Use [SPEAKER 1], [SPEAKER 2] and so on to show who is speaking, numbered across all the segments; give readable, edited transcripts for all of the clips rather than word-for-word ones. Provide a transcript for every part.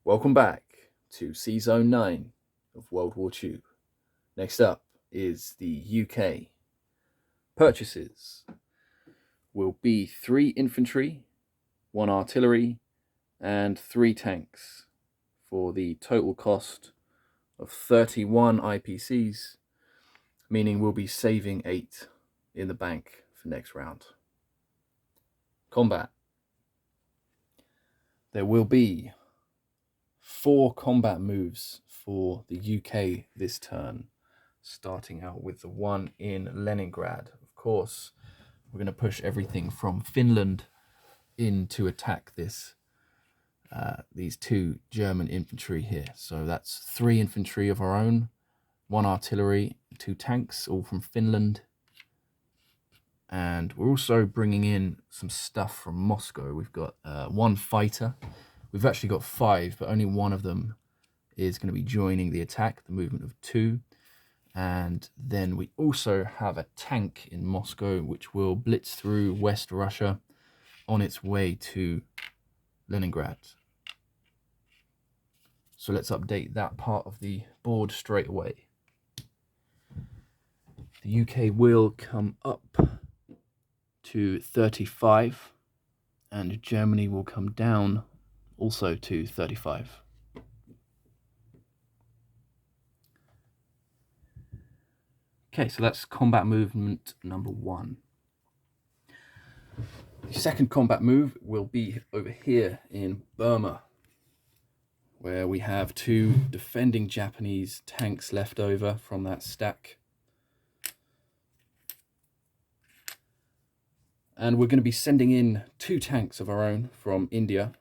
[SPEAKER 1] Welcome back to sz9 of WWTube. Next up is the UK. Purchases will be 3 infantry, 1 artillery, and 3 tanks for the total cost of 31 IPCs, meaning we'll be saving 8 in the bank for next round. Combat. There will be 4 combat moves for the UK this turn, starting out with the one in Leningrad. Of course, we're going to push everything from Finland in to attack these 2 German infantry here. So that's 3 infantry of our own, 1 artillery, 2 tanks, all from Finland. And we're also bringing in some stuff from Moscow. We've got 1 fighter. We've actually got 5, but only 1 of them is going to be joining the attack, the movement of 2. And then we also have a tank in Moscow, which will blitz through West Russia on its way to Leningrad. So let's update that part of the board straight away. The UK will come up to 35, and Germany will come down also to 35. Okay, so that's combat movement number 1. The second combat move will be over here in Burma, where we have 2 defending Japanese tanks left over from that stack. And we're going to be sending in 2 tanks of our own from India,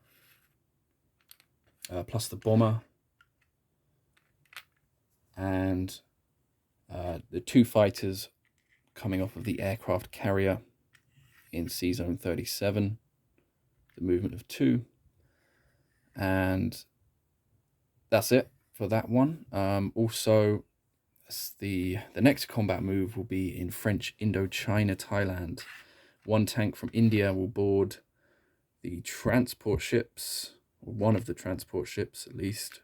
[SPEAKER 1] plus the bomber, and the 2 fighters coming off of the aircraft carrier in sz9 37, the movement of 2. And that's it for that one. Also, the next combat move will be in French Indochina, Thailand. 1 tank from India will board the transport ships, or one of the transport ships at least,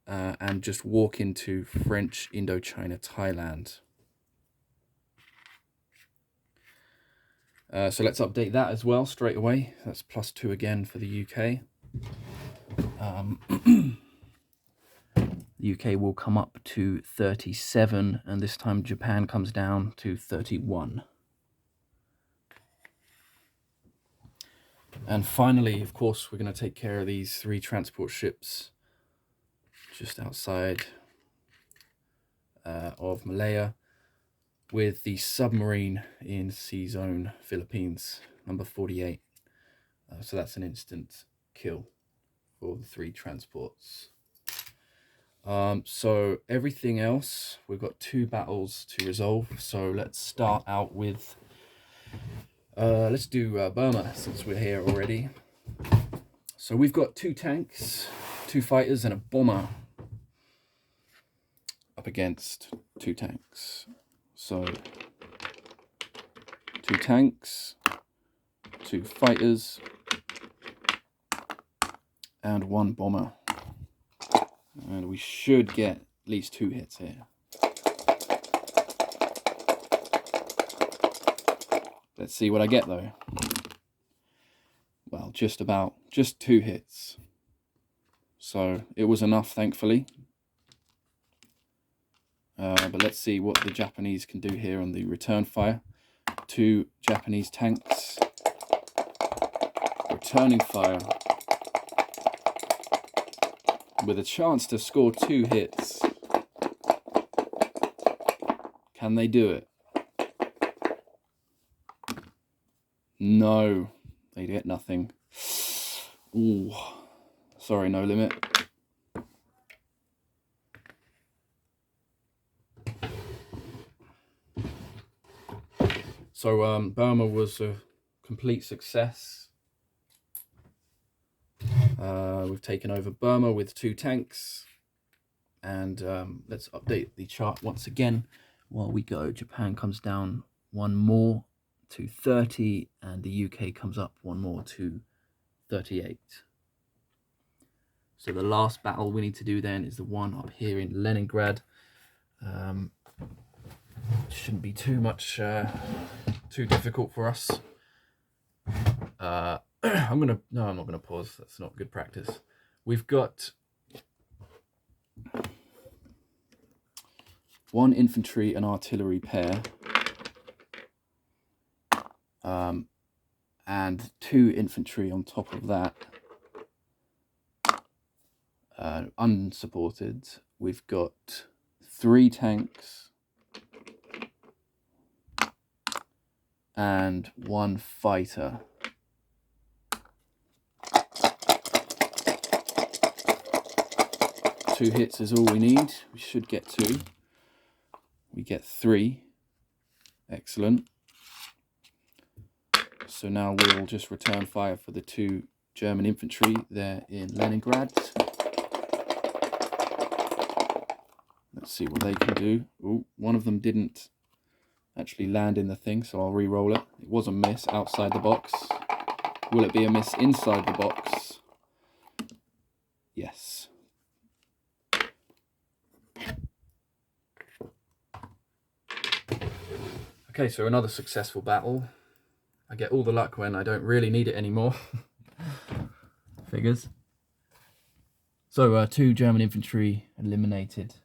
[SPEAKER 1] and just walk into French Indochina, Thailand. So let's update that as well straight away. That's +2 again for the UK. The UK will come up to 37, and this time Japan comes down to 31. And finally, of course, we're going to take care of these 3 transport ships just outside of Malaya, with the submarine in sz9 Philippines, number 48. So that's an instant kill for the 3 transports. So everything else, we've got 2 battles to resolve. So let's start out with, let's do Burma, since we're here already. So we've got 2 tanks, 2 fighters, and a bomber up against 2 tanks. So 2 tanks, 2 fighters, and 1 bomber. And we should get at least 2 hits here. Let's see what I get though. Well, just 2 hits. So it was enough, thankfully. But let's see what the Japanese can do here on the return fire. 2 Japanese tanks returning fire with a chance to score 2 hits. Can they do it? No, they get nothing. Ooh, sorry, no limit. So Burma was a complete success. We've taken over Burma with 2 tanks, and let's update the chart once again while we go. Japan comes down 1 more to 30, and the UK comes up 1 more to 38. So the last battle we need to do then is the one up here in Leningrad. Shouldn't be too much, too difficult for us. No, I'm not gonna pause. That's not good practice. We've got one infantry and artillery pair, and 2 infantry on top of that, unsupported. We've got 3 tanks and 1 fighter. Two hits is all we need. We should get 2. We get 3. Excellent. So now we'll just return fire for the 2 German infantry there in Leningrad. Let's see what they can do. Ooh, one of them didn't actually land in the thing, so I'll re-roll it. It was a miss outside the box. Will it be a miss inside the box? Yes. Okay, so another successful battle. I get all the luck when I don't really need it anymore. Figures. So 2 German infantry eliminated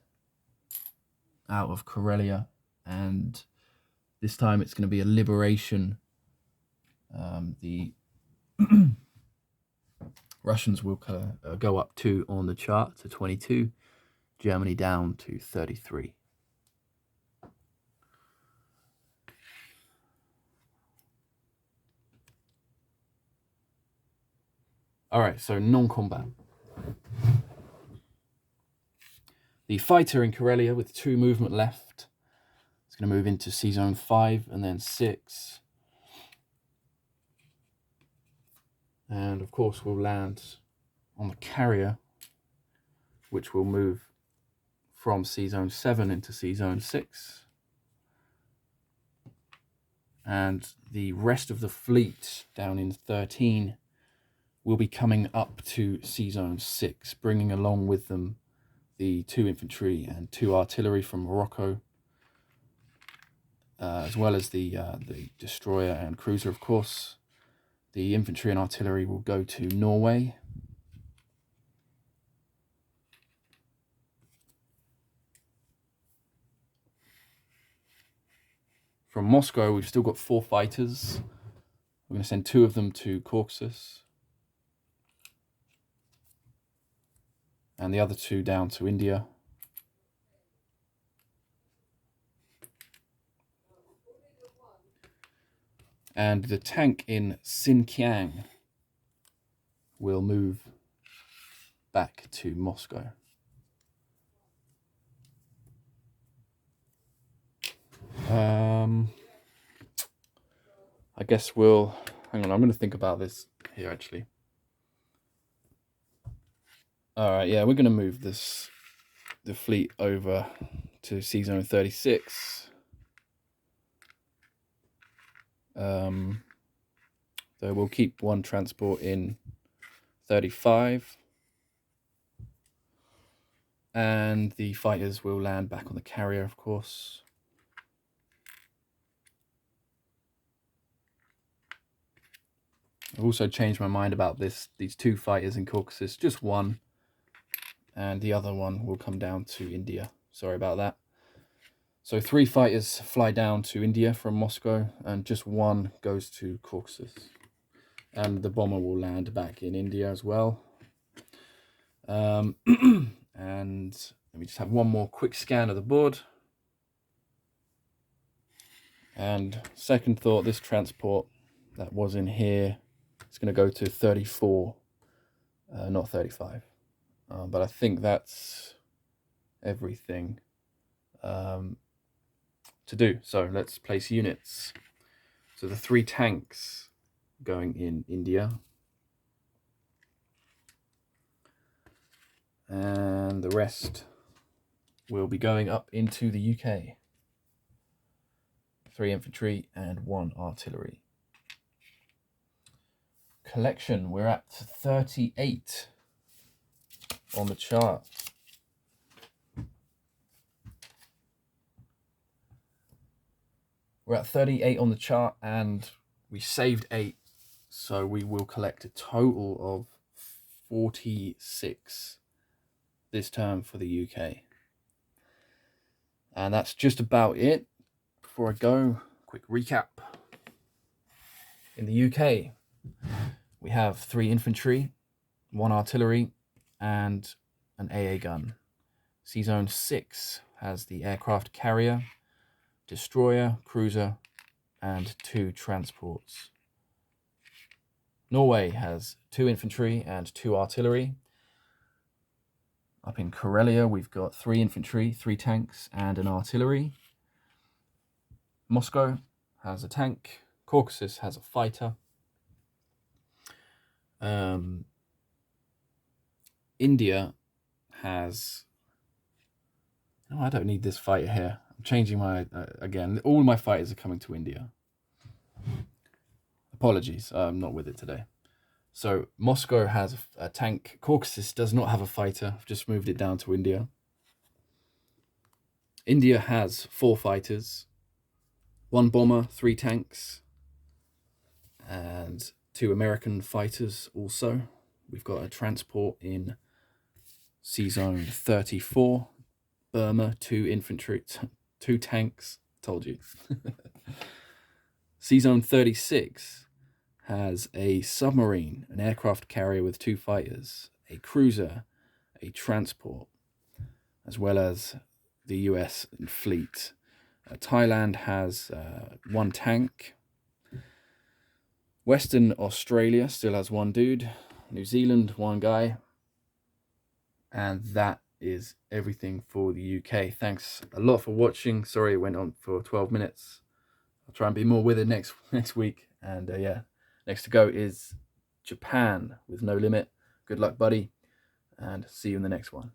[SPEAKER 1] out of Karelia, and this time it's going to be a liberation. The Russians will go up 2 on the chart to 22, Germany down to 33. All right, so non-combat. The fighter in Karelia with 2 movement left. It's going to move into C-Zone 5 and then 6. And of course we'll land on the carrier, which will move from C-Zone 7 into C-Zone 6. And the rest of the fleet down in 13 will be coming up to C-Zone 6, bringing along with them the 2 infantry and 2 artillery from Morocco, as well as the destroyer and cruiser, of course. The infantry and artillery will go to Norway. From Moscow, we've still got 4 fighters. We're going to send 2 of them to Caucasus, and the other 2 down to India. And the tank in Xinjiang will move back to Moscow. I guess we'll... Hang on, I'm going to think about this here, actually. Alright, yeah, we're going to move the fleet over to C-Zone 36. So we'll keep 1 transport in 35. And the fighters will land back on the carrier, of course. I've also changed my mind about these 2 fighters in Caucasus, just 1. And the other one will come down to India. Sorry about that. So 3 fighters fly down to India from Moscow, and just 1 goes to Caucasus. And the bomber will land back in India as well. And let me just have one more quick scan of the board. And second thought, this transport that was in here, it's going to go to 34, not 35. But I think that's everything to do. So let's place units. So the 3 tanks going in India. And the rest will be going up into the UK. 3 infantry and 1 artillery. Collection, we're at 38. on the chart. We're at 38 on the chart, and we saved 8, so we will collect a total of 46 this term for the UK. And that's just about it. Before I go, quick recap. In the UK, we have 3 infantry, 1 artillery, and an AA gun. sz9 has the aircraft carrier, destroyer, cruiser, and 2 transports. Norway has 2 infantry and 2 artillery. Up in Karelia, we've got 3 infantry, 3 tanks, and an artillery. Moscow has a tank. Caucasus has a fighter. India has... Oh, I don't need this fighter here. I'm changing my... again, all my fighters are coming to India. Apologies, I'm not with it today. So Moscow has a tank. Caucasus does not have a fighter. I've just moved it down to India. India has 4 fighters, 1 bomber, 3 tanks, and 2 American fighters also. We've got a transport in sz9 Burma, 2 infantry, 2 tanks. Told you. sz9 has a submarine, an aircraft carrier with 2 fighters, a cruiser, a transport, as well as the US fleet. Thailand has 1 tank. Western Australia still has 1 dude. New Zealand, 1 guy. And that is everything for the UK. Thanks a lot for watching. Sorry it went on for 12 minutes. I'll try and be more with it next week. And yeah. Next to go is Japan with No Limit. Good luck, buddy, and see you in the next one.